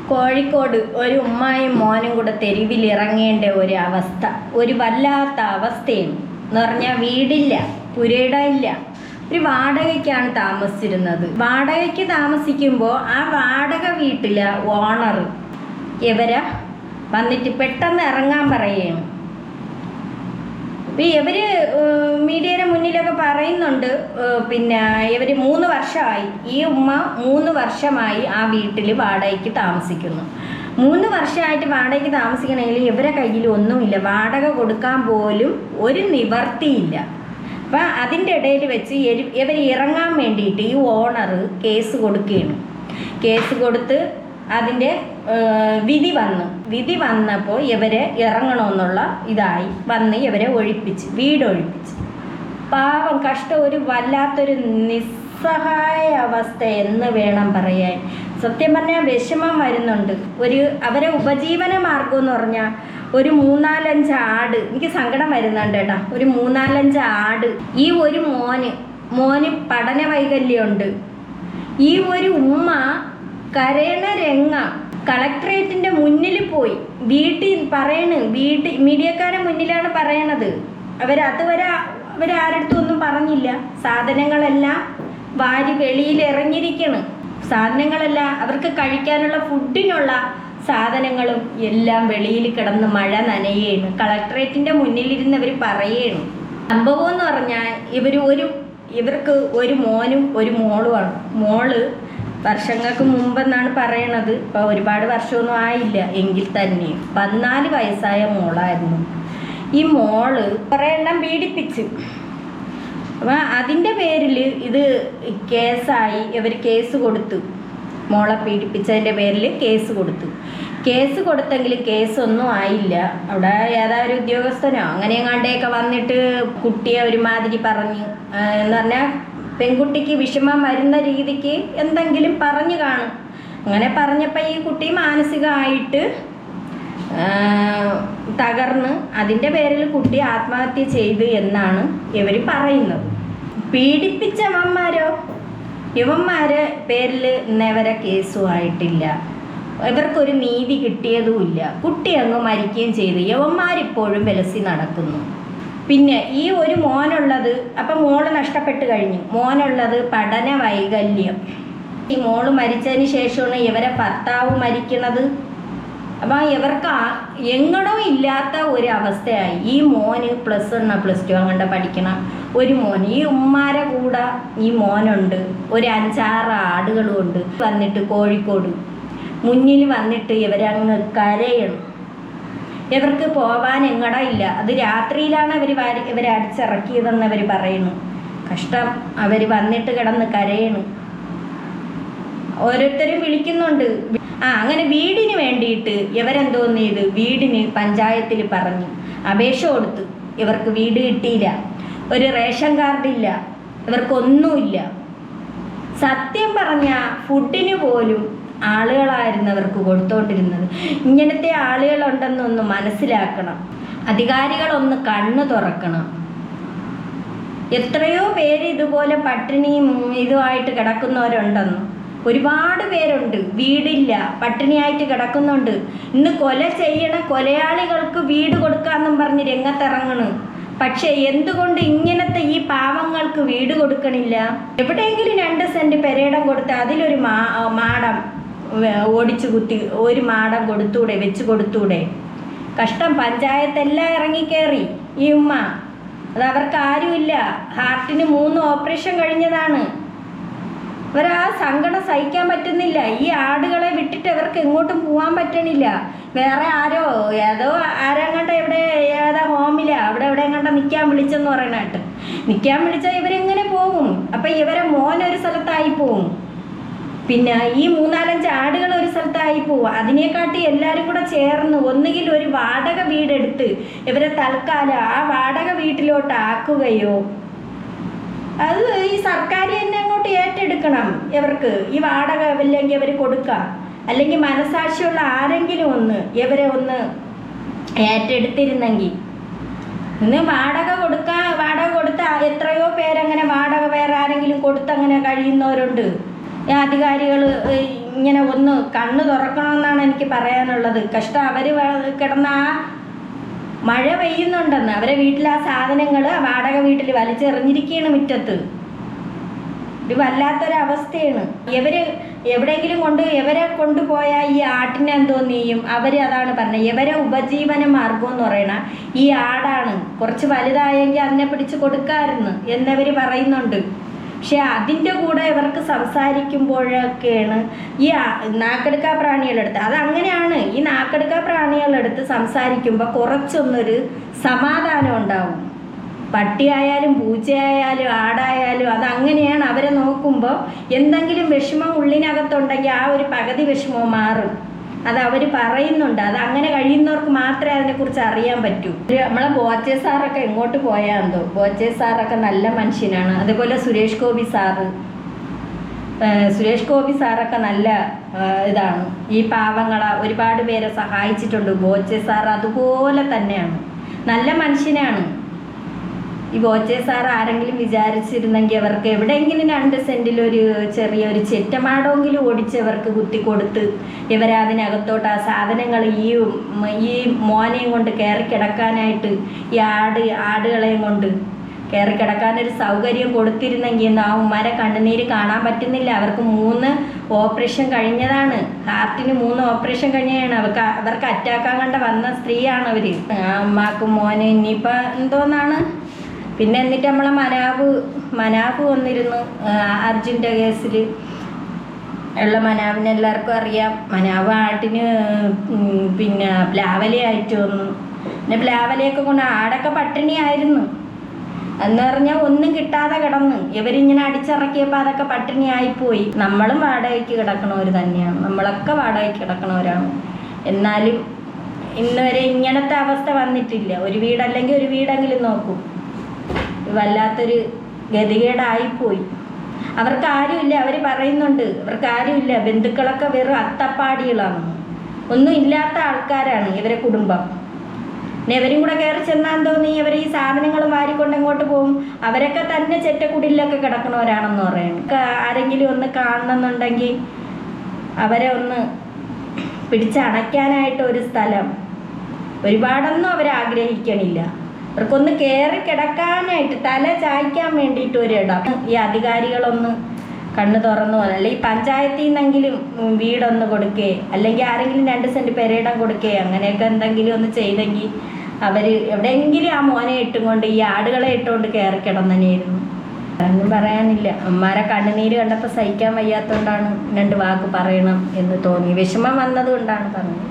കോഴിക്കോട് ഒരു ഉമ്മായും മോനും കൂടെ തെരുവിലിറങ്ങേണ്ട ഒരു അവസ്ഥ, ഒരു വല്ലാത്ത അവസ്ഥയാണ് എന്ന് പറഞ്ഞാൽ വീടില്ല, പുരയിടമില്ല. ഒരു വാടകയ്ക്കാണ് താമസിച്ചിരുന്നത്. വാടകയ്ക്ക് താമസിക്കുമ്പോൾ ആ വാടക വീട്ടിലെ ഓണർ ഇവരെ വന്നിട്ട് പെട്ടെന്ന് ഇറങ്ങാൻ പറയുകയാണ്. ഇവർ മീഡിയയുടെ മുന്നിലൊക്കെ പറയുന്നുണ്ട്, പിന്നെ ഇവർ 3 വർഷമായി, ഈ ഉമ്മ 3 വർഷമായി ആ വീട്ടിൽ വാടകയ്ക്ക് താമസിക്കുന്നു. 3 വർഷമായിട്ട് വാടകയ്ക്ക് താമസിക്കണമെങ്കിൽ ഇവരെ കയ്യിൽ ഒന്നുമില്ല, വാടക കൊടുക്കാൻ പോലും ഒരു നിവർത്തിയില്ല. അപ്പം അതിൻ്റെ ഇടയിൽ വെച്ച് ഇവർ ഇറങ്ങാൻ വേണ്ടിയിട്ട് ഈ ഓണർ കേസ് കൊടുക്കുകയാണ്. കേസ് കൊടുത്ത് അതിൻ്റെ വിധി വന്നപ്പോൾ ഇവരെ ഇറങ്ങണമെന്നുള്ള ഇതായി വന്ന് ഇവരെ വീടൊഴിപ്പിച്ച്. പാവം കഷ്ടം, ഒരു വല്ലാത്തൊരു നിസ്സഹായ അവസ്ഥ എന്ന് വേണം പറയാൻ. സത്യം പറഞ്ഞാൽ വിഷമം വരുന്നുണ്ട്. അവരെ ഉപജീവന മാർഗം എന്ന് പറഞ്ഞാൽ ഒരു 3-4 ആട്, എനിക്ക് സങ്കടം വരുന്നുണ്ട് കേട്ടോ. ഒരു 3-4 ആട്. ഈ ഒരു മോന് പഠന വൈകല്യമുണ്ട്. ഈ ഒരു ഉമ്മ കരയണ രംഗം കളക്ടറേറ്റിൻ്റെ മുന്നിൽ പോയി മീഡിയക്കാരെ മുന്നിലാണ് പറയണത്. അവരാരടുത്തും ഒന്നും പറഞ്ഞില്ല. സാധനങ്ങളെല്ലാം വാരി വെളിയിൽ ഇറങ്ങിയിരിക്കണം. സാധനങ്ങളെല്ലാം അവർക്ക് കഴിക്കാനുള്ള ഫുഡിനുള്ള സാധനങ്ങളും എല്ലാം വെളിയിൽ കിടന്ന് മഴ നനയാണ്. കളക്ടറേറ്റിൻ്റെ മുന്നിലിരുന്ന് അവർ പറയാണ്. സംഭവം എന്ന് പറഞ്ഞാൽ ഇവർക്ക് ഒരു മോനും ഒരു മോളുമാണ്. മോള് വർഷങ്ങൾക്ക് മുമ്പെന്നാണ് പറയണത്, ഇപ്പോൾ ഒരുപാട് വർഷമൊന്നും ആയില്ല. എങ്കിൽ തന്നെ 14 വയസ്സായ മോളായിരുന്നു. ഈ മോള് കുറേ എണ്ണം പീഡിപ്പിച്ച്. അപ്പം അതിൻ്റെ പേരിൽ ഇത് കേസായി. ഇവർ കേസ് കൊടുത്തു. മോളെ പീഡിപ്പിച്ചതിൻ്റെ പേരിൽ കേസ് കൊടുത്തെങ്കിൽ കേസൊന്നും ആയില്ല. അവിടെ ഏതായാലും ഉദ്യോഗസ്ഥനോ അങ്ങനെയെങ്ങാണ്ടേയൊക്കെ വന്നിട്ട് കുട്ടിയെ ഒരുമാതിരി പറഞ്ഞു എന്ന് പറഞ്ഞാൽ പെൺകുട്ടിക്ക് വിഷമം വരുന്ന രീതിക്ക് എന്തെങ്കിലും പറഞ്ഞു കാണും. അങ്ങനെ പറഞ്ഞപ്പോൾ ഈ കുട്ടി മാനസികമായിട്ട് തകർന്ന് അതിൻ്റെ പേരിൽ കുട്ടി ആത്മഹത്യ ചെയ്തു എന്നാണ് ഇവർ പറയുന്നത്. ഇവന്മാരെ പേരിൽ ഇന്നേവരെ കേസും ആയിട്ടില്ല. ഇവർക്കൊരു നീതി കിട്ടിയതുമില്ല. കുട്ടി അങ്ങ് മരിക്കുകയും ചെയ്തു. യവന്മാരിപ്പോഴും വിലസി നടക്കുന്നു. പിന്നെ ഈ ഒരു മോനുള്ളത്, അപ്പം മോള് നഷ്ടപ്പെട്ട് കഴിഞ്ഞു. മോനുള്ളത് പഠന വൈകല്യം. ഈ മോള് മരിച്ചതിന് ശേഷമാണ് ഇവരെ ഭർത്താവ് മരിക്കണത്. അപ്പം ഇവർക്ക് എങ്ങടോ ഇല്ലാത്ത ഒരു അവസ്ഥയായി. ഈ മോന് +1 +2 അങ്ങോട്ട് പഠിക്കണം ഒരു മോന്. ഈ ഉമ്മാരെ കൂടെ ഈ മോനുണ്ട്. ഒരു 5-6 ആടുകളും ഉണ്ട്. വന്നിട്ട് കോഴിക്കോട് മുന്നിൽ വന്നിട്ട് ഇവരങ്ങ് കരയണം. ഇവർക്ക് പോവാൻ എങ്ങടയില്ല. അത് രാത്രിയിലാണ് ഇവരെ അടിച്ചിറക്കിയതെന്ന് അവർ പറയുന്നു. കഷ്ടം. അവർ വന്നിട്ട് കിടന്ന് കരയണം. ഓരോരുത്തരും വിളിക്കുന്നുണ്ട്. അങ്ങനെ വീടിന് വേണ്ടിയിട്ട് ഇവരെന്തോന്ന് ചെയ്ത് വീടിന് പഞ്ചായത്തിൽ പറഞ്ഞ് അപേക്ഷ കൊടുത്തു. ഇവർക്ക് വീട് കിട്ടിയില്ല. ഒരു റേഷൻ കാർഡില്ല. ഇവർക്കൊന്നുമില്ല. സത്യം പറഞ്ഞാൽ ഫുഡിന് പോലും ആളുകളായിരുന്നവർക്ക് കൊടുത്തോണ്ടിരുന്നത്. ഇങ്ങനത്തെ ആളുകളുണ്ടെന്നൊന്ന് മനസ്സിലാക്കണം. അധികാരികളൊന്ന് കണ്ണു തുറക്കണം. എത്രയോ പേര് ഇതുപോലെ പട്ടിണിയും ഇതുമായിട്ട് കിടക്കുന്നവരുണ്ടെന്ന്. ഒരുപാട് പേരുണ്ട്. വീടില്ല, പട്ടിണിയായിട്ട് കിടക്കുന്നുണ്ട്. ഇന്ന് കൊല ചെയ്യണ കൊലയാളികൾക്ക് വീട് കൊടുക്കാമെന്നും പറഞ്ഞ് രംഗത്തിറങ്ങണ്. പക്ഷെ എന്തുകൊണ്ട് ഇങ്ങനത്തെ ഈ പാവങ്ങൾക്ക് വീട് കൊടുക്കണില്ല? എവിടെയെങ്കിലും 2 സെന്റ് പെരയിടം കൊടുത്ത് അതിലൊരു മാടം ഓടിച്ചു കുത്തി ഒരു മാടം വെച്ച് കൊടുത്തൂടെ? കഷ്ടം. പഞ്ചായത്തെല്ലാം ഇറങ്ങിക്കയറി. ഈ ഉമ്മ അത് അവർക്ക് ആരുമില്ല. ഹാർട്ടിന് 3 ഓപ്പറേഷൻ കഴിഞ്ഞതാണ്. ഇവരാ സങ്കടം സഹിക്കാൻ പറ്റുന്നില്ല. ഈ ആടുകളെ വിട്ടിട്ട് ഇവർക്ക് എങ്ങോട്ടും പോകാൻ പറ്റണില്ല. വേറെ ഏതോ ആരെങ്ങാണ്ട ഏതാ ഹോമില അവിടെ എങ്ങാണ്ട നിൽക്കാൻ വിളിച്ചെന്ന് പറയണായിട്ട്. നിൽക്കാൻ വിളിച്ചാൽ ഇവരെങ്ങനെ പോകും? അപ്പം ഇവരെ മോനൊരു സ്ഥലത്തായി പോവും. പിന്നെ ഈ 3-4 ആടുകൾ ഒരു സ്ഥലത്തായി പോവും. അതിനെക്കാട്ടി എല്ലാവരും കൂടെ ചേർന്ന് ഒന്നുകിൽ ഒരു വാടക വീടെടുത്ത് ഇവരെ തൽക്കാലം ആ വാടക വീട്ടിലോട്ട് ആക്കുകയോ, അത് ഈ സർക്കാർ തന്നെ അങ്ങോട്ട് ഏറ്റെടുക്കണം. ഇവർക്ക് ഈ വാടക ഇല്ലെങ്കിൽ അവർ കൊടുക്കുക. അല്ലെങ്കിൽ മനസാക്ഷിയുള്ള ആരെങ്കിലും ഇവരെ ഏറ്റെടുത്തിരുന്നെങ്കിൽ. ഇന്ന് വാടക കൊടുത്ത എത്രയോ പേരങ്ങനെ വാടക വേറെ ആരെങ്കിലും കൊടുത്തങ്ങനെ കഴിയുന്നവരുണ്ട്. ഈ അധികാരികൾ ഇങ്ങനെ ഒന്ന് കണ്ണ് തുറക്കണമെന്നാണ് എനിക്ക് പറയാനുള്ളത്. കഷ്ടം, അവർ കിടന്ന ആ മഴ പെയ്യുന്നുണ്ടെന്ന് അവരെ വീട്ടിൽ ആ സാധനങ്ങൾ വാടക വീട്ടിൽ വലിച്ചെറിഞ്ഞിരിക്കുകയാണ് മുറ്റത്ത്. ഒരു വല്ലാത്തൊരവസ്ഥയാണ്. ഇവർ എവിടെയെങ്കിലും ഇവരെ കൊണ്ടുപോയാൽ ഈ ആട്ടിനെ എന്തോന്ന് ചെയ്യും? അവർ അതാണ് പറഞ്ഞത്, ഇവരെ ഉപജീവന മാർഗം എന്ന് പറയണ ഈ ആടാണ്. കുറച്ച് വലുതായെങ്കിൽ അതിനെ പിടിച്ച് കൊടുക്കാമായിരുന്നു എന്നവർ പറയുന്നുണ്ട്. പക്ഷെ അതിൻ്റെ കൂടെ ഇവർക്ക് സംസാരിക്കുമ്പോഴൊക്കെയാണ് ഈ നാക്കെടുക്കാ പ്രാണികളെടുത്ത്, അതങ്ങനെയാണ്. ഈ നാക്കെടുക്കാ പ്രാണികളെടുത്ത് സംസാരിക്കുമ്പോൾ കുറച്ചൊന്നൊരു സമാധാനം ഉണ്ടാവും. പട്ടിയായാലും പൂച്ചയായാലും ആടായാലും അതങ്ങനെയാണ്. അവരെ നോക്കുമ്പോൾ എന്തെങ്കിലും വിഷമം ഉള്ളിനകത്തുണ്ടെങ്കിൽ ആ ഒരു പകുതി വിഷമം മാറും. അത് അവർ പറയുന്നുണ്ട്. അത് അങ്ങനെ കഴിയുന്നവർക്ക് മാത്രമേ അതിനെക്കുറിച്ച് അറിയാൻ പറ്റൂ. നമ്മളെ ബോച്ചെ സാറൊക്കെ എങ്ങോട്ട് പോയാന്തോ. ബോച്ചെ സാറൊക്കെ നല്ല മനുഷ്യനാണ്. അതുപോലെ സുരേഷ് ഗോപി സാറൊക്കെ നല്ല ഇതാണ്. ഈ പാവങ്ങളെ ഒരുപാട് പേരെ സഹായിച്ചിട്ടുണ്ട്. ബോച്ചെ സാർ അതുപോലെ തന്നെയാണ്, നല്ല മനുഷ്യനാണ്. ഈ ബോച്ചെ സാർ ആരെങ്കിലും വിചാരിച്ചിരുന്നെങ്കിൽ അവർക്ക് എവിടെയെങ്കിലും 2 സെൻറ്റിലൊരു ചെറിയൊരു ചെറ്റമാടെങ്കിലും ഓടിച്ചവർക്ക് കുത്തിക്കൊടുത്ത് ഇവരതിനകത്തോട്ട് ആ സാധനങ്ങൾ ഈ മോനെയും കൊണ്ട് കയറി കിടക്കാനായിട്ട് ഈ ആടുകളെയും കൊണ്ട് കയറി കിടക്കാനൊരു സൗകര്യം കൊടുത്തിരുന്നെങ്കിൽ ആ ഉമ്മാരെ കണ്ണുനീര് കാണാൻ പറ്റുന്നില്ല. അവർക്ക് 3 ഓപ്പറേഷൻ കഴിഞ്ഞതാണ്. ഹാർട്ടിന് 3 ഓപ്പറേഷൻ കഴിഞ്ഞതാണ്. അവർക്ക് അറ്റാക്കാൻ കണ്ട വന്ന സ്ത്രീയാണ് അവർ. ആ ഉമ്മാക്കും മോന് ഇനിയിപ്പോൾ എന്തോന്നാണ്. പിന്നെ എന്നിട്ട് നമ്മളെ മനാഫ് വന്നിരുന്നു അർജുൻ്റെ കേസിൽ ഉള്ള മനാവിനെ എല്ലാവർക്കും അറിയാം. മനാവ് ആട്ടിന് പിന്നെ പ്ലാവലയായിട്ട് വന്നു. പിന്നെ പ്ലാവലയൊക്കെ കൊണ്ട് ആടൊക്കെ പട്ടിണിയായിരുന്നു എന്ന് പറഞ്ഞാൽ ഒന്നും കിട്ടാതെ കിടന്ന് ഇവരിങ്ങനെ അടിച്ചിറക്കിയപ്പോൾ അതൊക്കെ പട്ടിണിയായിപ്പോയി. നമ്മളും വാടകയ്ക്ക് കിടക്കണവർ തന്നെയാണ്, നമ്മളൊക്കെ വാടകയ്ക്ക് കിടക്കണവരാണ്. എന്നാലും ഇന്ന് വരെ ഇങ്ങനത്തെ അവസ്ഥ വന്നിട്ടില്ല. ഒരു വീടല്ലെങ്കിൽ ഒരു വീടെങ്കിലും നോക്കൂ. വല്ലാത്തൊരു ഗതികേടായിപ്പോയി. അവർക്ക് ആരുമില്ല. അവർ പറയുന്നുണ്ട് അവർക്ക് ആരുമില്ല. ബന്ധുക്കളൊക്കെ വെറും അത്തപ്പാടികളാണ്, ഒന്നും ഇല്ലാത്ത ആൾക്കാരാണ് ഇവരെ കുടുംബം. പിന്നെ ഇവരും കൂടെ കയറി ചെന്നാൽ തോന്നി ഇവർ ഈ സാധനങ്ങൾ വാരിക്കൊണ്ട് എങ്ങോട്ട് പോകും? അവരൊക്കെ തന്നെ ചെറ്റക്കുടിലൊക്കെ കിടക്കണവരാണെന്ന് പറയുന്നത്. ആരെങ്കിലും ഒന്ന് കാണണമെന്നുണ്ടെങ്കിൽ അവരെ ഒന്ന് പിടിച്ചടയ്ക്കാനായിട്ട് ഒരു സ്ഥലം ഒരുപാടൊന്നും അവരാഗ്രഹിക്കണില്ല. അവർക്കൊന്ന് കയറി കിടക്കാനായിട്ട് തല ചായ്ക്കാൻ വേണ്ടിയിട്ട് ഒരിടം ഈ അധികാരികളൊന്ന് കണ്ണ് തുറന്നു പോകുന്നത്. അല്ലെങ്കിൽ പഞ്ചായത്തിൽ നിന്നെങ്കിലും വീടൊന്ന് കൊടുക്കേ, അല്ലെങ്കിൽ ആരെങ്കിലും 2 സെൻറ്റ് പെരയിടം കൊടുക്കേ, അങ്ങനെയൊക്കെ എന്തെങ്കിലും ഒന്ന് ചെയ്തെങ്കിൽ അവർ എവിടെയെങ്കിലും ആ മോനെ ഇട്ടുകൊണ്ട് ഈ ആടുകളെ ഇട്ടുകൊണ്ട് കയറി കിടന്നനെയായിരുന്നു. ഒന്നും പറയാനില്ല. അമ്മമാരെ കണ്ണുനീര് കണ്ടപ്പോൾ സഹിക്കാൻ വയ്യാത്തതുകൊണ്ടാണ് 2 വാക്ക് പറയണം എന്ന് തോന്നി. വിഷമം വന്നതുകൊണ്ടാണ് പറഞ്ഞത്.